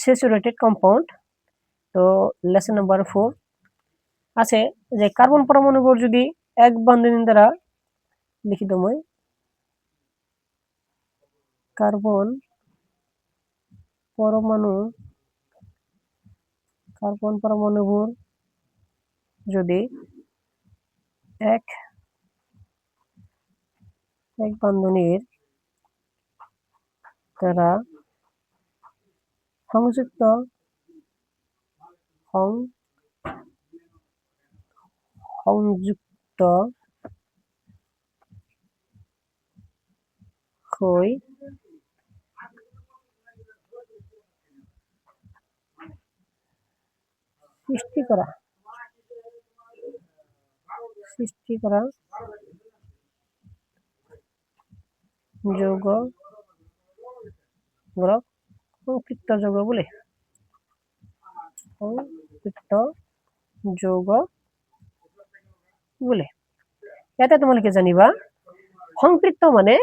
Saturated compound. তো lesson number 4 আছে যে কার্বন পরমাণুগুলো যদি এক বন্ধনী দ্বারা লিখিতময় কার্বন পরমাণুগুলো যদি এক বন্ধনীর দ্বারা সংযুক্ত হই সৃষ্টি করা যৌগ সংপৃক্ত যৌগ বলে। ইয়াতে তোমালোকে জানিবা সংপৃক্ত মানে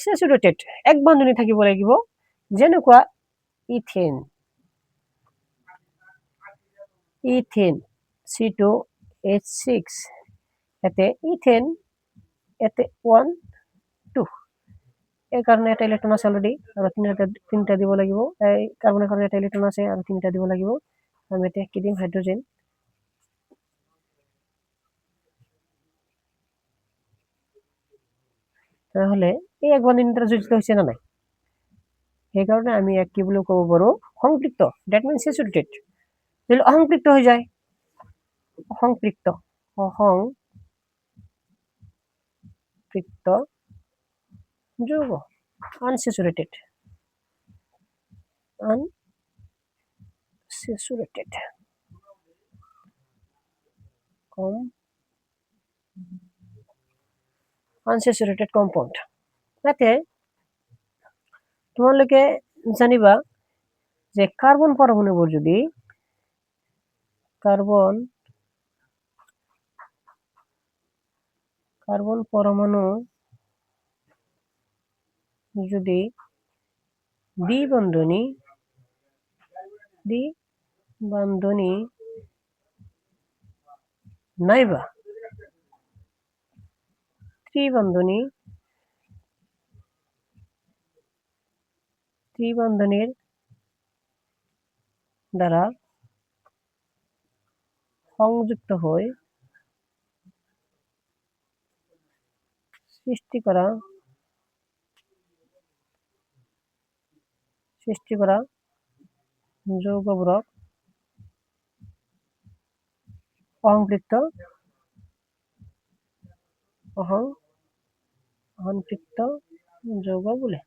স্যাচুৰেটেড এক বন্ধনী থাকিব লাগিব, যেনেকুৱা ইথেন C2H6 ইয়াতে ইথেন ইয়াতে 1 2 এই কাৰণে এটা ইলেক্ট্ৰন আছে অলৰেডি আৰু তিনিটা দিব লাগিব। এই কাৰ্বনৰ কাৰণে এটা ইলেক্ট্ৰন আছে আৰু তিনিটা দিব লাগিব। আমি এটা কি দিম হাইড্ৰোজেন। তাহলে এই এক বন্ধনীটা যোজিত হৈছে না নাই, সেইকাৰণে আমি এক কি বুলি ক'ব পাৰো সংপৃক্ত। That means saturated. যদি অসংপৃক্ত হৈ যায়, অসংপৃক্ত যৌগ আনস্যাচুরেটেড আনস্যাচুরেটেড কম্পাউন্ড। ইয়াতে তোমালোকে জানিবা যে কার্বন পরমাণুবোৰ যদি কার্বন পরমাণু যদি দ্বিবন্ধনী নাইবা ত্রিবন্ধনীর দ্বারা সংযুক্ত হয়ে সৃষ্টি করা যৌগবোৰক অসংপৃক্ত যৌগ বোলে।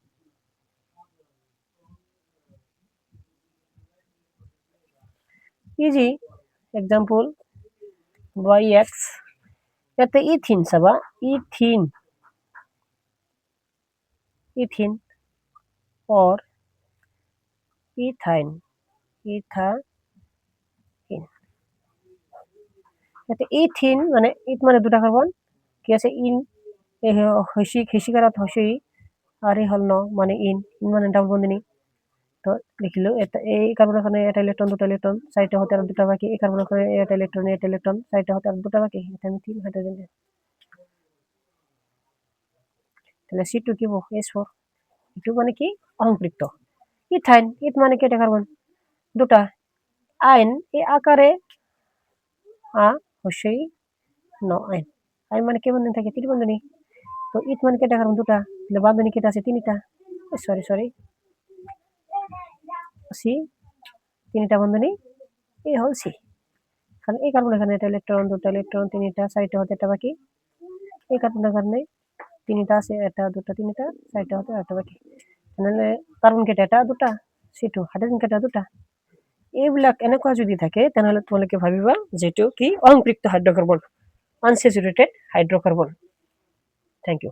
ইজি এক্সাম্পল YX ইয়াতে ইথিন চাবা ইথিন or ইথাইন ইয়াতে ইথিন মানে ইথ মানে দুটা কার্বন কি আছে ইন হিসিকারাত হসই আর এই হল ন মানে ইন মানে ডাবল বন্ধনী। তো লিখিলো এই কার্বনের কারণে এটা ইলেকট্রন দুটো ইলেকট্রন সাইডে হতে আর দুটা বাকি, এই কার্বনের কারণে এটা ইলেকট্রন সাইডে হতে আর দুটা বাকি। এটা আমি 3 হাইড্রোজেন দিই, তাহলে C2 কি হবে S4। এটা মানে কি অসংপৃক্ত। ইথাইন মানে কি এটা কার্বন দুটা, আইন এই আকারে হসই ন আইন মানে কি বন্ধনী থাকে ত্রিবন্ধনী। তো ইথ মানে কেটা কার্বন দুটা, তাহলে বন্ধনী কেটা আছে তিনটা, সরি সি তিনটা বন্ধনী এই হল সি। কারণ এই কার্বনের কারণে এটা ইলেকট্রন দুটা ইলেকট্রন তিনটা সাইডে হতে একটা বাকি, এই কার্বনের কারণে তিনটা আছে এটা দুটা তিনটা সাইডে হতে একটা বাকি। তাহলে কার্বন কেটা এটা দুটা, C2 হাইড্রোজেন কেটা দুটা। এইবিলাক এনেকুৱা যদি থাকে তেনেহলে তোমালোকে ভাবিবা যেটো কি অসংপৃক্ত hydrocarbon unsaturated hydrocarbon. Thank you.